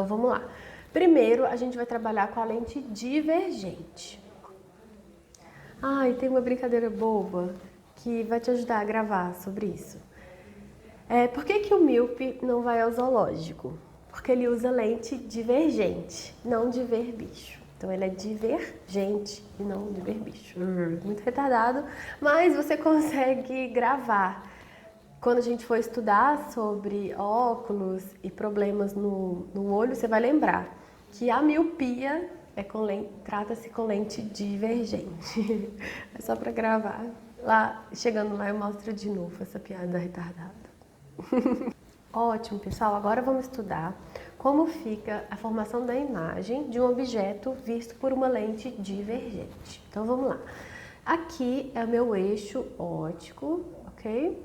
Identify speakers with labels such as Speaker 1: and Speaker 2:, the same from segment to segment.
Speaker 1: vamos lá. Primeiro, a gente vai trabalhar com a lente divergente. E tem uma brincadeira boba que vai te ajudar a gravar sobre isso. Por que o míope não vai ao zoológico? Porque ele usa lente divergente, não de ver bicho. Então ele é divergente e não de ver bicho. Muito retardado, mas você consegue gravar. Quando a gente for estudar sobre óculos e problemas no olho, você vai lembrar que a miopia trata-se com lente divergente. É só para gravar. Chegando lá, eu mostro de novo essa piada retardada. Ótimo, pessoal. Agora vamos estudar como fica a formação da imagem de um objeto visto por uma lente divergente. Então, vamos lá. Aqui é o meu eixo óptico, ok?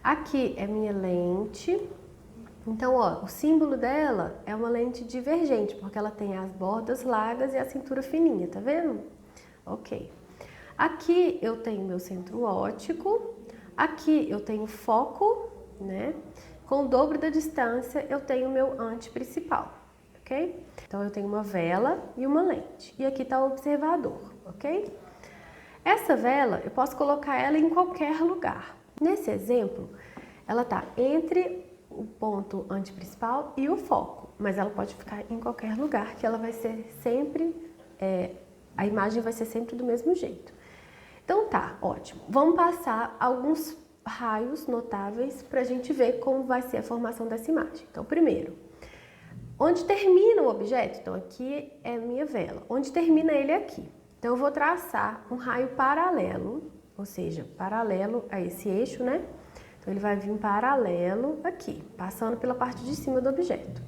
Speaker 1: Aqui é minha lente. Então, o símbolo dela é uma lente divergente, porque ela tem as bordas largas e a cintura fininha, tá vendo? Ok. Aqui eu tenho meu centro óptico. Aqui eu tenho foco, né? Com o dobro da distância, eu tenho o meu anteprincipal, ok? Então, eu tenho uma vela e uma lente. E aqui está o observador, ok? Essa vela, eu posso colocar ela em qualquer lugar. Nesse exemplo, ela está entre o ponto anteprincipal e o foco, mas ela pode ficar em qualquer lugar, que ela vai ser sempre, a imagem vai ser sempre do mesmo jeito. Então tá, ótimo. Vamos passar alguns raios notáveis para a gente ver como vai ser a formação dessa imagem. Então, primeiro, onde termina o objeto? Então, aqui é a minha vela. Onde termina ele é aqui. Então, eu vou traçar um raio paralelo, ou seja, paralelo a esse eixo, né? Então, ele vai vir paralelo aqui, passando pela parte de cima do objeto.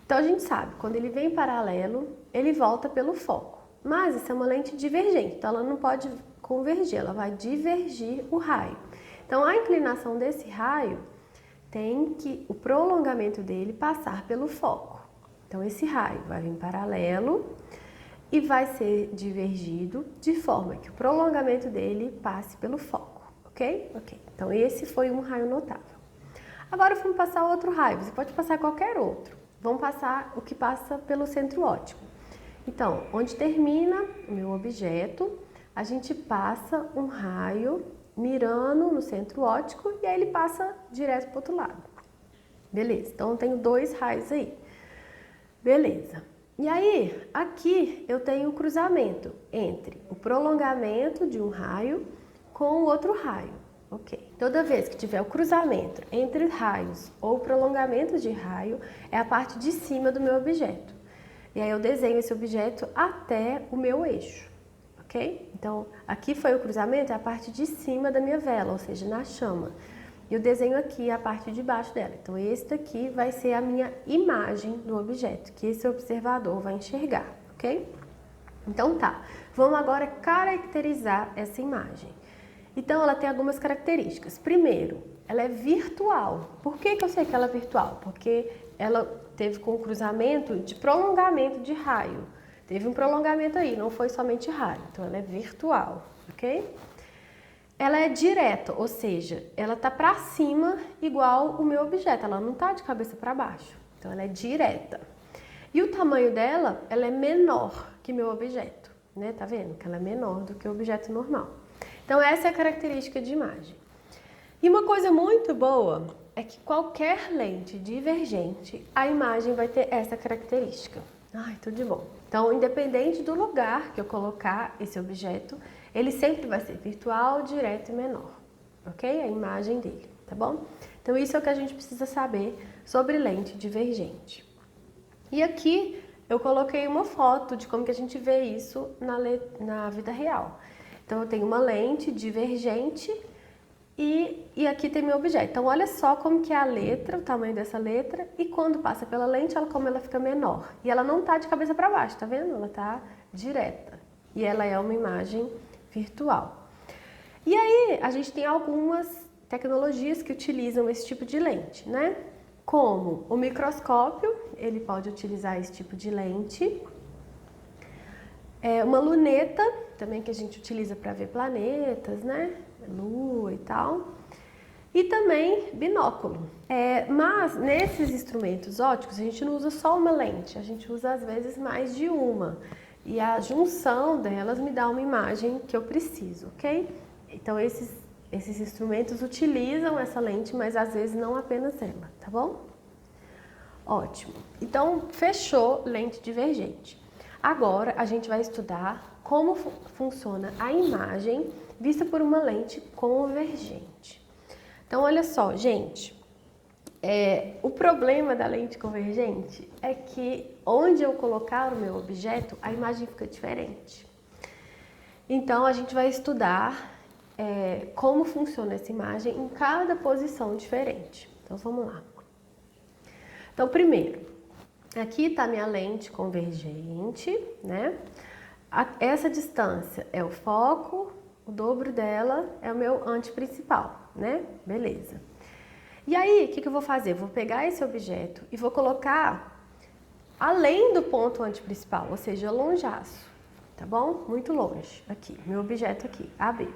Speaker 1: Então, a gente sabe, quando ele vem paralelo, ele volta pelo foco. Mas isso é uma lente divergente, então ela não pode convergir, ela vai divergir o raio. Então, a inclinação desse raio tem que o prolongamento dele passar pelo foco. Então, esse raio vai vir paralelo e vai ser divergido de forma que o prolongamento dele passe pelo foco, ok? Ok. Então, esse foi um raio notável. Agora, vamos passar outro raio. Você pode passar qualquer outro. Vamos passar o que passa pelo centro óptico. Então, onde termina o meu objeto, a gente passa um raio mirando no centro óptico e aí ele passa direto para o outro lado. Beleza, então eu tenho dois raios aí. Beleza. E aí, aqui eu tenho o cruzamento entre o prolongamento de um raio com o outro raio. Ok. Toda vez que tiver o cruzamento entre raios ou prolongamento de raio, é a parte de cima do meu objeto. E aí eu desenho esse objeto até o meu eixo, ok? Então, aqui foi o cruzamento, é a parte de cima da minha vela, ou seja, na chama. E eu desenho aqui a parte de baixo dela. Então, esse daqui vai ser a minha imagem do objeto, que esse observador vai enxergar, ok? Então, tá. Vamos agora caracterizar essa imagem. Então, ela tem algumas características. Primeiro, ela é virtual. Por que eu sei que ela é virtual? Porque ela teve com o cruzamento de prolongamento de raio. Teve um prolongamento aí, não foi somente raio. Então, ela é virtual, ok? Ela é direta, ou seja, ela tá para cima igual o meu objeto. Ela não tá de cabeça para baixo. Então, ela é direta. E o tamanho dela, ela é menor que meu objeto, né? Tá vendo? Que ela é menor do que o objeto normal. Então, essa é a característica de imagem. E uma coisa muito boa é que qualquer lente divergente, a imagem vai ter essa característica. Ai, tudo de bom. Então, independente do lugar que eu colocar esse objeto, ele sempre vai ser virtual, direto e menor, ok? A imagem dele, tá bom? Então, isso é o que a gente precisa saber sobre lente divergente. E aqui eu coloquei uma foto de como que a gente vê isso na vida real. Então, eu tenho uma lente divergente e aqui tem meu objeto. Então, olha só como que é a letra, o tamanho dessa letra, e quando passa pela lente, como ela fica menor. E ela não tá de cabeça para baixo, tá vendo? Ela tá direta. E ela é uma imagem virtual. E aí, a gente tem algumas tecnologias que utilizam esse tipo de lente, né? Como o microscópio, ele pode utilizar esse tipo de lente. Uma luneta, também que a gente utiliza para ver planetas, né? Lua e tal. E também binóculo. Mas nesses instrumentos ópticos a gente não usa só uma lente, a gente usa às vezes mais de uma. E a junção delas me dá uma imagem que eu preciso, ok? Então esses instrumentos utilizam essa lente, mas às vezes não apenas ela, tá bom? Ótimo. Então fechou lente divergente. Agora a gente vai estudar como funciona a imagem vista por uma lente convergente. Então, olha só, gente, o problema da lente convergente é que onde eu colocar o meu objeto, a imagem fica diferente. Então, a gente vai estudar como funciona essa imagem em cada posição diferente. Então, vamos lá. Então, primeiro, aqui está minha lente convergente, né? Essa distância é o foco, o dobro dela é o meu anteprincipal, né? Beleza. E aí, o que eu vou fazer? Vou pegar esse objeto e vou colocar além do ponto anteprincipal, ou seja, lonjaço, tá bom? Muito longe, aqui, meu objeto aqui, AB.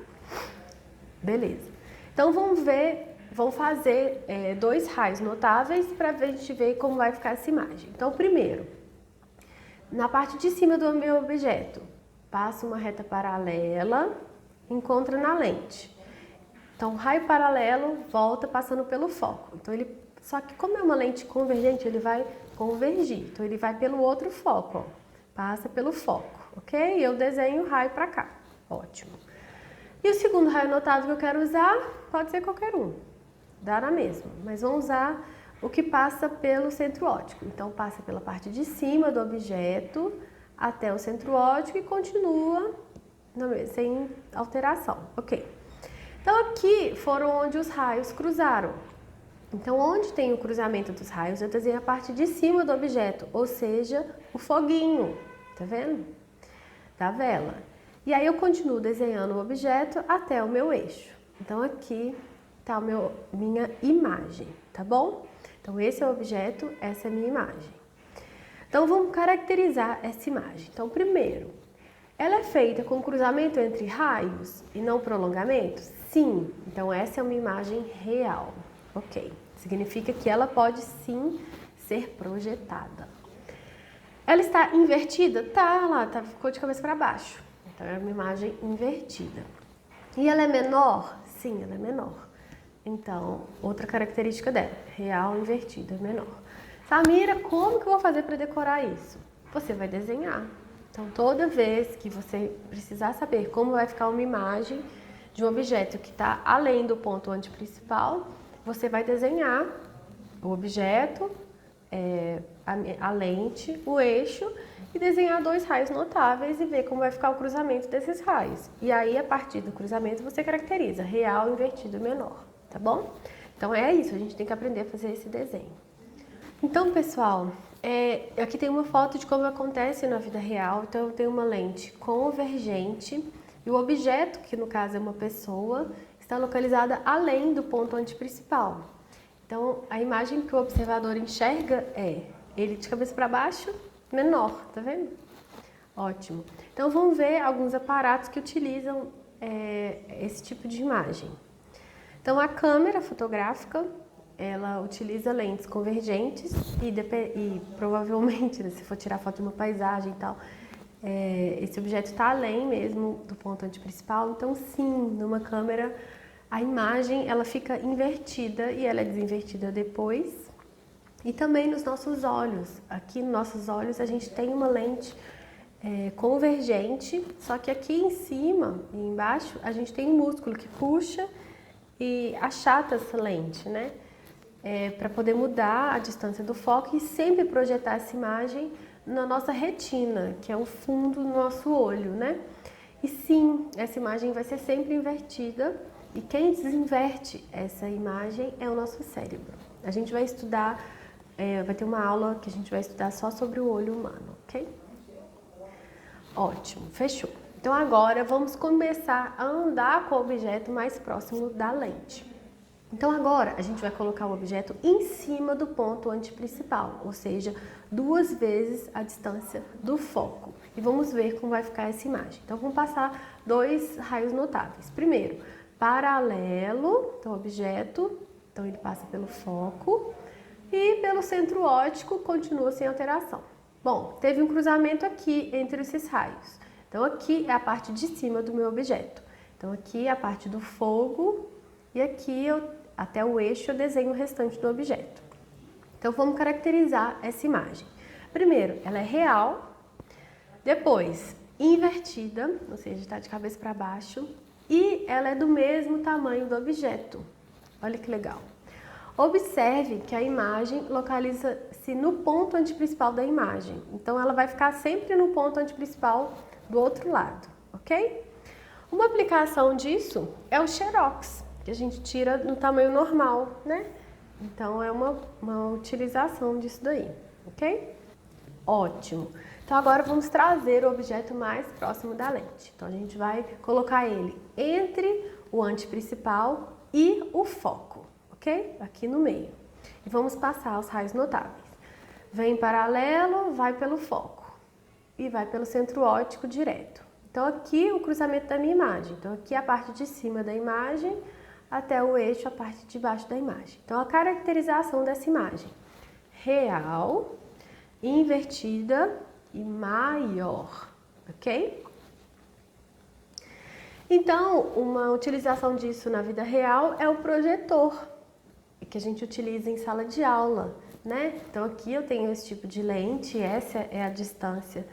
Speaker 1: Beleza. Então, vamos fazer 2 raios notáveis para a gente ver como vai ficar essa imagem. Então, primeiro, na parte de cima do meu objeto, passo uma reta paralela, encontra na lente. Então, raio paralelo volta passando pelo foco. Então, só que como é uma lente convergente, ele vai convergir. Então, ele vai pelo outro foco, ó. Passa pelo foco, ok? Eu desenho o raio para cá. Ótimo. E o segundo raio notável que eu quero usar, pode ser qualquer um. Dá na mesma, mas vamos usar o que passa pelo centro óptico. Então, passa pela parte de cima do objeto até o centro óptico e continua sem alteração, ok? Então, aqui foram onde os raios cruzaram. Então, onde tem o cruzamento dos raios, eu desenho a parte de cima do objeto, ou seja, o foguinho, tá vendo? Da vela. E aí, eu continuo desenhando o objeto até o meu eixo. Então, aqui tá minha imagem, tá bom? Então, esse é o objeto, essa é a minha imagem. Então, vamos caracterizar essa imagem. Então, primeiro, ela é feita com cruzamento entre raios e não prolongamento? Sim. Então, essa é uma imagem real. Ok. Significa que ela pode sim ser projetada. Ela está invertida? Ficou de cabeça para baixo. Então, é uma imagem invertida. E ela é menor? Sim, ela é menor. Então, outra característica dela, real invertida, menor. Samira, como que eu vou fazer para decorar isso? Você vai desenhar. Então, toda vez que você precisar saber como vai ficar uma imagem de um objeto que está além do ponto anteprincipal, você vai desenhar o objeto, a lente, o eixo e desenhar 2 raios notáveis e ver como vai ficar o cruzamento desses raios. E aí, a partir do cruzamento, você caracteriza real, invertido e menor, tá bom? Então, é isso, a gente tem que aprender a fazer esse desenho. Então, pessoal, aqui tem uma foto de como acontece na vida real. Então, eu tenho uma lente convergente e o objeto, que no caso é uma pessoa, está localizada além do ponto anteprincipal. Então, a imagem que o observador enxerga é ele de cabeça para baixo, menor, tá vendo? Ótimo. Então, vamos ver alguns aparatos que utilizam esse tipo de imagem. Então, a câmera fotográfica, ela utiliza lentes convergentes e provavelmente, né, se for tirar foto de uma paisagem e tal, esse objeto está além mesmo do ponto anteprincipal. Então, sim, numa câmera, a imagem ela fica invertida e ela é desinvertida depois. E também nos nossos olhos. Aqui nos nossos olhos a gente tem uma lente convergente, só que aqui em cima e embaixo a gente tem um músculo que puxa e achata essa lente, né? Para poder mudar a distância do foco e sempre projetar essa imagem na nossa retina, que é o fundo do nosso olho, né? E sim, essa imagem vai ser sempre invertida e quem desinverte essa imagem é o nosso cérebro. A gente vai estudar, vai ter uma aula que a gente vai estudar só sobre o olho humano, ok? Ótimo, fechou. Então agora vamos começar a andar com o objeto mais próximo da lente. Então agora a gente vai colocar o objeto em cima do ponto anteprincipal, ou seja, 2 vezes a distância do foco. E vamos ver como vai ficar essa imagem. Então vamos passar 2 raios notáveis. Primeiro, paralelo, então objeto, então ele passa pelo foco, e pelo centro óptico continua sem alteração. Bom, teve um cruzamento aqui entre esses raios. Então aqui é a parte de cima do meu objeto. Então aqui é a parte do fogo e aqui até o eixo eu desenho o restante do objeto. Então vamos caracterizar essa imagem. Primeiro, ela é real, depois invertida, ou seja, está de cabeça para baixo, e ela é do mesmo tamanho do objeto. Olha que legal. Observe que a imagem localiza-se no ponto antiprincipal da imagem. Então ela vai ficar sempre no ponto antiprincipal do outro lado, ok? Uma aplicação disso é o xerox, que a gente tira no tamanho normal, né? Então é uma utilização disso daí, ok? Ótimo. Então agora vamos trazer o objeto mais próximo da lente. Então a gente vai colocar ele entre o antiprincipal e o foco, ok? Aqui no meio. E vamos passar os raios notáveis. Vem em paralelo, vai pelo foco e vai pelo centro óptico direto. Então aqui o cruzamento da minha imagem. Então aqui a parte de cima da imagem até o eixo, a parte de baixo da imagem. Então a caracterização dessa imagem: real, invertida e maior, ok? Então, uma utilização disso na vida real é o projetor, que a gente utiliza em sala de aula, né? Então aqui eu tenho esse tipo de lente, essa é a distância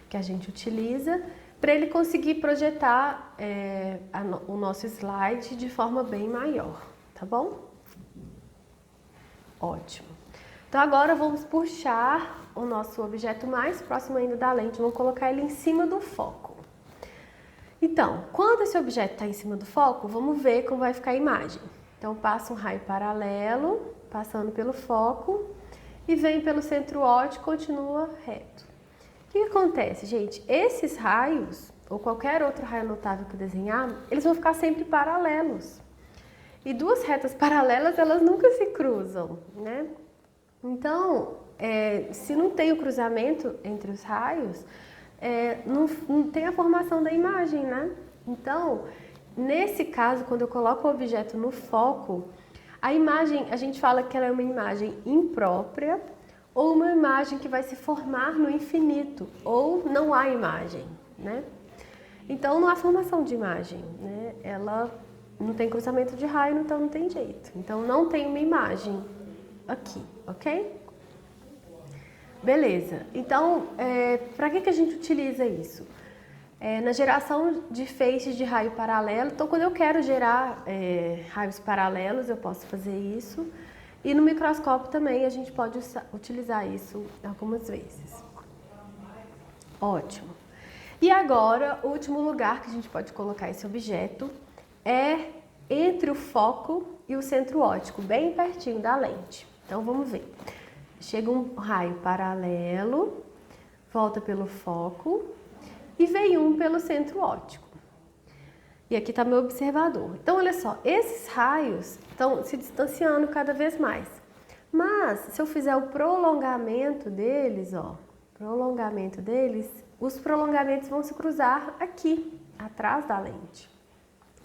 Speaker 1: que a gente utiliza para ele conseguir projetar o nosso slide de forma bem maior, tá bom? Ótimo. Então agora vamos puxar o nosso objeto mais próximo ainda da lente, vamos colocar ele em cima do foco. Então, quando esse objeto está em cima do foco, vamos ver como vai ficar a imagem. Então passa um raio paralelo, passando pelo foco, e vem pelo centro óptico, continua reto. O que acontece, gente? Esses raios, ou qualquer outro raio notável que eu desenhar, eles vão ficar sempre paralelos. E duas retas paralelas, elas nunca se cruzam, né? Então, se não tem o cruzamento entre os raios, não tem a formação da imagem, né? Então, nesse caso, quando eu coloco o objeto no foco, a imagem, a gente fala que ela é uma imagem imprópria ou uma imagem que vai se formar no infinito, ou não há imagem, né? Então, não há formação de imagem, né? Ela não tem cruzamento de raio, então não tem jeito. Então, não tem uma imagem aqui, ok? Beleza. Então, para que a gente utiliza isso? Na geração de feixes de raio paralelo, então quando eu quero gerar raios paralelos, eu posso fazer isso. E no microscópio também a gente pode utilizar isso algumas vezes. Ótimo. E agora, o último lugar que a gente pode colocar esse objeto é entre o foco e o centro óptico, bem pertinho da lente. Então vamos ver. Chega um raio paralelo, volta pelo foco e vem um pelo centro óptico. E aqui está meu observador. Então, olha só, esses raios estão se distanciando cada vez mais. Mas, se eu fizer o prolongamento deles, ó, os prolongamentos vão se cruzar aqui, atrás da lente.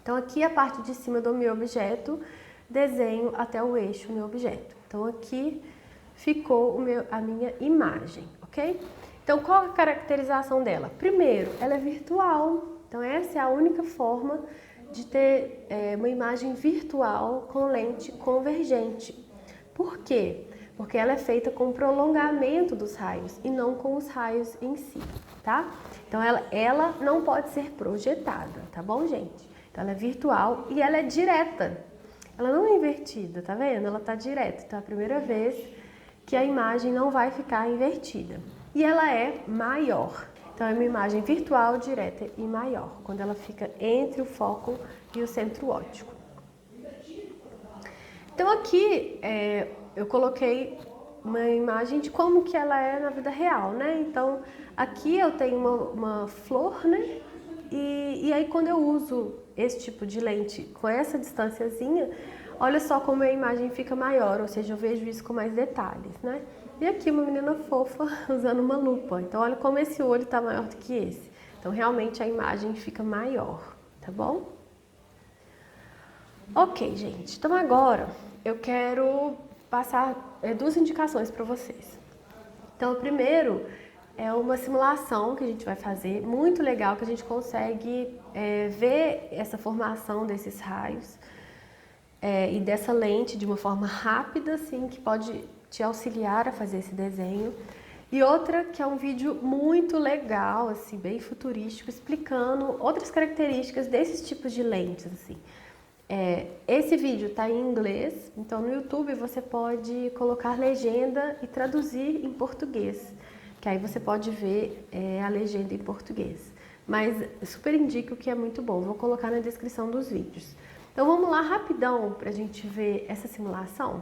Speaker 1: Então, aqui a parte de cima do meu objeto, desenho até o eixo do meu objeto. Então, aqui ficou a minha imagem, ok? Então, qual a caracterização dela? Primeiro, ela é virtual. Então, essa é a única forma de ter uma imagem virtual com lente convergente. Por quê? Porque ela é feita com prolongamento dos raios e não com os raios em si, tá? Então, ela não pode ser projetada, tá bom, gente? Então, ela é virtual e ela é direta. Ela não é invertida, tá vendo? Ela tá direta. Então, é a primeira vez que a imagem não vai ficar invertida. E ela é maior. Então, é uma imagem virtual, direta e maior, quando ela fica entre o foco e o centro óptico. Então, aqui eu coloquei uma imagem de como que ela é na vida real, né? Então, aqui eu tenho uma flor, né? E aí, quando eu uso esse tipo de lente com essa distânciazinha, olha só como a imagem fica maior, ou seja, eu vejo isso com mais detalhes, né? E aqui uma menina fofa usando uma lupa. Então, olha como esse olho está maior do que esse. Então, realmente a imagem fica maior, tá bom? Ok, gente, então agora eu quero passar duas indicações para vocês. Então, o primeiro é uma simulação que a gente vai fazer, muito legal, que a gente consegue ver essa formação desses raios e dessa lente de uma forma rápida, assim, que pode te auxiliar a fazer esse desenho. E outra que é um vídeo muito legal, assim, bem futurístico, explicando outras características desses tipos de lentes, assim. Esse vídeo está em inglês, então no YouTube você pode colocar legenda e traduzir em português, que aí você pode ver a legenda em português. Mas super indico que é muito bom, vou colocar na descrição dos vídeos. Então vamos lá rapidão para a gente ver essa simulação.